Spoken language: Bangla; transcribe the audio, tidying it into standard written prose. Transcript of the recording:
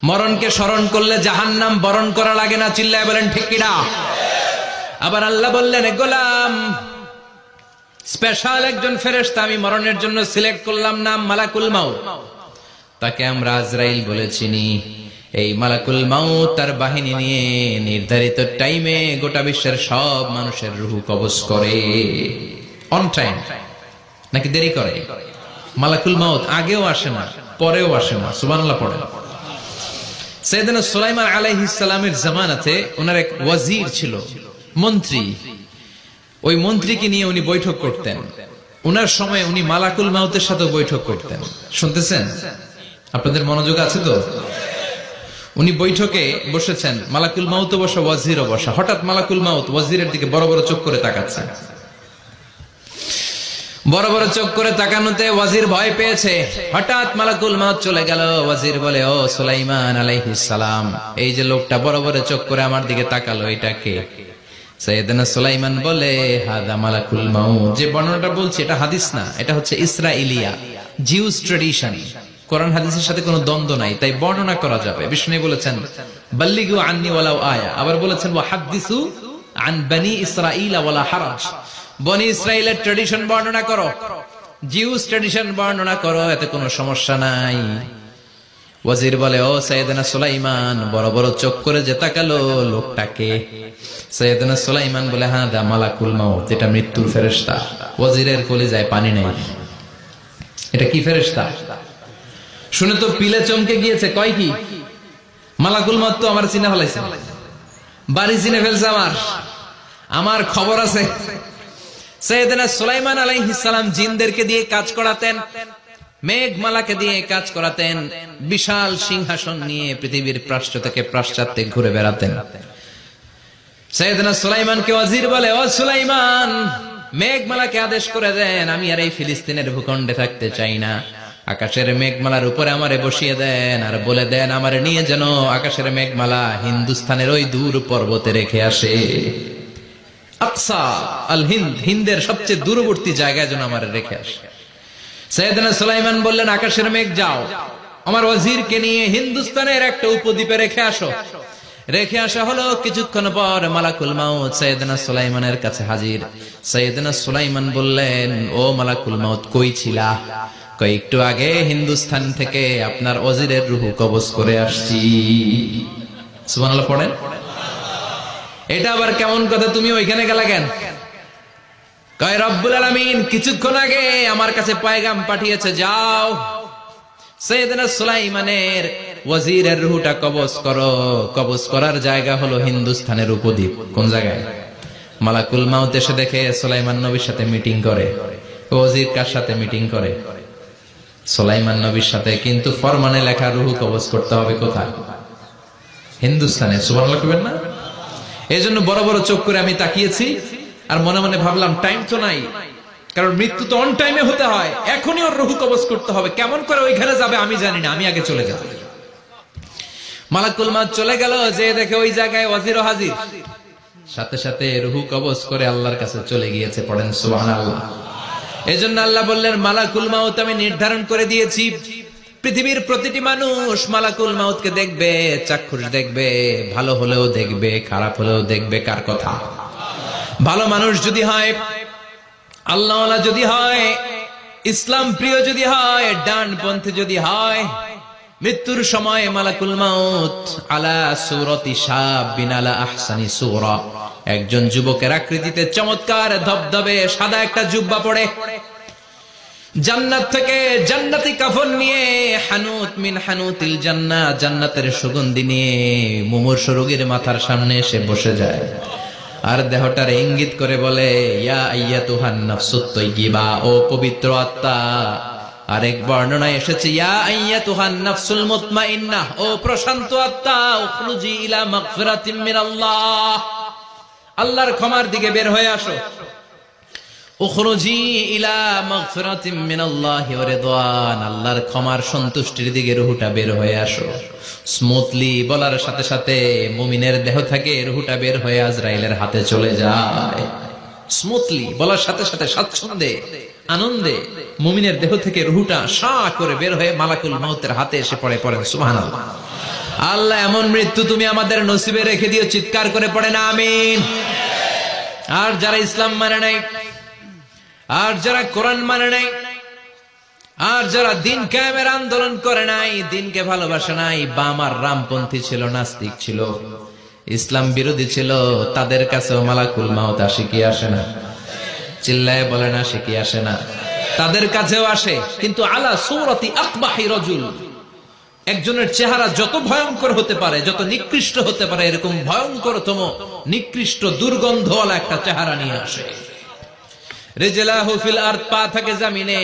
মরণকে স্মরণ করলে জাহান্নাম বরণ করা লাগে না, চিল্লায় বলেন ঠিক কিনা? আবার আল্লাহ বললেন, গোলাম, স্পেশাল একজন ফেরেশতা আমি মরণের জন্য সিলেক্ট করলাম, নাম মালাকুল মাউত। তাকে আমরা আজরাইল বলে চিনি। এই মালাকুল মাউত তার বাহিনী নিয়ে নির্ধারিত টাইমে গোটা বিশ্বের সব মানুষের রূহ কবজ করে। অন টাইম নাকি দেরি করে? মালাকুল মাউত আগেও আসে না, পরেও আসে না। সুবহানাল্লাহ পড়েন। সাইয়েদনা সুলাইমান আলাইহিস সালামের জামানাতে ওনার এক ওয়াজির ছিল, মন্ত্রী। ওই মন্ত্রীকে নিয়ে উনি বৈঠক করতেন। ওনার সময় উনি মালাকুল মাউতের সাথে বৈঠক করতেন। শুনতেছেন? আপনাদের মনোযোগ আছে তো? উনি বৈঠকে বসেছেন, মালাকুল মাউত বসা, ওয়াজিরও বসা। হঠাৎ মালাকুল মাউত ওয়াজিরের দিকে বড় বড় চোখ করে তাকাচ্ছেন। বড় বড় চোখ করে তাকানোতে ওয়াজির ভয় পেয়েছে। হঠাৎ মালাকুল মাউত চলে গেল। ওয়াজির বলে, ও সুলাইমান আলাইহিস সালাম, এই যে লোকটা বড় বড় চোখ করে আমার দিকে তাকালো, এটা কে? সাইয়েদনা সুলাইমান বলে, হাদা মালাকুল মাউত। যে বর্ণনাটা বলছি এটা হাদিস না, এটা হচ্ছে ইসরাইলিয়া, জিউস ট্র্যাডিশন। কোরআন হাদিসের সাথে কোনো দ্বন্দ্ব নাই, তাই বর্ণনা করা যাবে। বিষ্ণু বলেছেন, বাল্লিগু আন্নি ওয়ালাউ আয়া। আবার বলেছেন, ওয়া হাদিসু আন বনি ইসরাঈল ওয়ালা হারাজ। বনি ইসরাইলের ট্র্যাডিশন বর্ণনা করো, জিউস ট্র্যাডিশন বর্ণনা করো, এতে কোনো সমস্যা নাই। ওয়াজির বলে, ও সাইয়েদনা সুলাইমান, বড় বড় চোখ করে যে তাকালো লোকটাকে? সাইয়েদনা সুলাইমান বলে, হ্যাঁ, দা মালাকুল মাউত, এটা মৃত্যুর ফেরেশতা। ওয়াজিরের কলিজায় পানি নেই। এটা কি ফেরেশতা? শুনে তো পিলে চমকে গিয়েছে। কয় কি? মালাকুল মাউত তো আমার চিনে ফেলাইছে, বাড়ি চিনে ফেলছে, আমার খবর আছে। সাইয়েদনা সুলাইমান আলাইহিস সালাম জিনদেরকে দিয়ে কাজ করাতেন, মেঘমালাকে দিয়ে কাজ করাতেন, বিশাল সিংহাসন নিয়ে পৃথিবীর প্রাচ্য থেকে পাশ্চাত্যে ঘুরে বেড়াতেন। সাইয়েদনা সুলাইমানকে ওয়াজির বলে, ও সুলাইমান, মেঘমালাকে আদেশ করে দেন, আমি আর এই ফিলিস্তিনের ভূখণ্ডে থাকতে চাই না। আকাশের মেঘমালার উপরে আমারে বসিয়ে দেন, আর বলে দেন আমারে নিয়ে যেন আকাশের মেঘমালা হিন্দুস্তানের ওই দূর পর্বতে রেখে আসে। আকসা আল হিন্দ, হিন্দের সবচেয়ে দূরবর্তী জায়গায় যেন আমারে রেখে আসে। সাইয়েদনা সুলাইমান বললেন, আকাশের মেঘ যাও, আমার ওয়াজিরকে নিয়ে হিন্দুস্তানের একটা উপদ্বীপে রেখে আসো। রেখে আসা হলো। কিছুক্ষণ পর মালাকুল মাউত সাইয়েদনা সুলাইমানের কাছে হাজির। সাইয়েদনা সুলাইমান বললেন, ও মালাকুল মাউত, কই ছিলা? একটু আগে হিন্দুস্তান থেকে আপনার ওয়াজিরের রূহ কবজ করে আসছি। সুবহানাল্লাহ পড়েন। এটা আবার কেমন কথা, তুমি ওইখানে গেলা কেন? কয়, রব্বুল আলামিন কিছুক্ষণ আগে আমার কাছে পয়গাম পাঠিয়েছে, যাও সাইয়েদনা সুলাইমানের ওয়াজিরের রূহটা কবজ করো। কবজ করার জায়গা হলো হিন্দুস্তানের উপদ্বীপ। কোন জায়গায়? মালাকুল মাউত এসে দেখে সুলাইমান নবীর সাথে মিটিং করে। ওয়াজির কার সাথে মিটিং করে? সুলাইমান নবীর সাথে। কিন্তু ফরমানে লেখা রূহ কবজ করতে হবে কোথায়? হিন্দুস্তানে। সুবহানাল্লাহ কইবেন না? এজন্য বড় বড় চোখ করে আমি তাকিয়েছি, আর মনে মনে ভাবলাম টাইম তো নাই, কারণ মৃত্যু তো অন টাইমে হতে হয়, এখনই ওর রূহ কবজ করতে হবে। কেমন করে ওইখানে যাবে আমি জানি না, আমি আগে চলে যাব। মালাকুল মাউত চলে গেল, যে দেখে ওই জায়গায় ওয়াজির হাজির। সাথে সাথে রূহ কবজ করে আল্লাহর কাছে চলে গিয়েছে। পড়েন সুবহানাল্লাহ। এজন্য আল্লাহ বললেন, মালাকুল মাউত আমি নির্ধারণ করে দিয়েছি, পৃথিবীর প্রতিটি মানুষ মালাকুল মাউতকে দেখবে, চাক্ষুষ দেখবে, ভালো হলেও দেখবে, খারাপ হলেও দেখবে। কার কথা? ভালো মানুষ যদি হয়, আল্লাহওয়ালা যদি হয়, ইসলাম প্রিয় যদি হয়, ডানপন্থী যদি হয়, মৃত্যুর সময় মালাকুল মাউত আলা সূরাতি শাবিন আলা আহসানি সূরা, একজন যুবকের আকৃতিতে চমৎকার ধবধবে সাদা একটা জুব্বা পরে, জান্নাত থেকে জান্নাতি কাফন নিয়ে, হানুত মিন হানুতিল জান্নাহ, জান্নাতের সুগন্ধি নিয়ে মুমূর্ষু রোগীর মাথার সামনে এসে বসে যায়, আর দেহটার ইঙ্গিত করে বলে, ইয়া আইয়াতুহান নাফসুত তাইয়্যিবা, ও পবিত্র আত্মা। আরেক বর্ণনায় এসেছে, ইয়া আইয়াতুহান নাফসুল মুতমাইন্নাহ, ও প্রশান্ত আত্মা, উখরুজি ইলা মাগফিরাতিম মিনাল্লাহ, আল্লাহর ক্ষমার দিকে বের হয়ে আসো। উখরুজি ইলা মাগফিরাতিম মিনাল্লাহি ওয়া রিদওয়ান, আল্লাহর ক্ষমার সন্তুষ্টির দিকে রূহটা বের হয়ে আসো। স্মুথলি বলার সাথে সাথে মুমিনের দেহ থেকে রূহটা বের হয়ে আজরাইলের হাতে চলে যায়। স্মুথলি বলার সাথে সাথে স্বাচ্ছন্দ্যে আনন্দে মুমিনের দেহ থেকে রূহটা সা করে বের হয়ে মালাকুল মাউতের হাতে এসে পড়ে। পড়েন সুবহানাল্লাহ। আল্লাহ এমন মৃত্যু তুমি আমাদের নসিবে রেখে দিও, চিৎকার করে পড়েন আমিন। আর যারা ইসলাম মানে নাই, আর যারা কোরআন মানে নাই, আর যারা দিন কায়েমের আন্দোলন করে নাই, দিনকে ভালোবাসে নাই, বাম আর রামপন্থী ছিল, নাস্তিক ছিল, ইসলাম বিরোধী ছিল, তাদের কাছেও মালাকুল মাউত আসে কি আসে না? চিল্লায় বলে না, আসে কি আসে না? তাদের কাছেও আসে, কিন্তু আলা সূরাতি আকবাহি রাজুল, একজনের চেহারা যত ভয়ঙ্কর হতে পারে, যত নিকৃষ্ট হতে পারে, এরকম ভয়ঙ্করতম নিকৃষ্ট দুর্গন্ধওয়ালা একটা চেহারা নিয়ে আসে। রিজলাহু ফিল আরদ, পা থাকে জমিনে,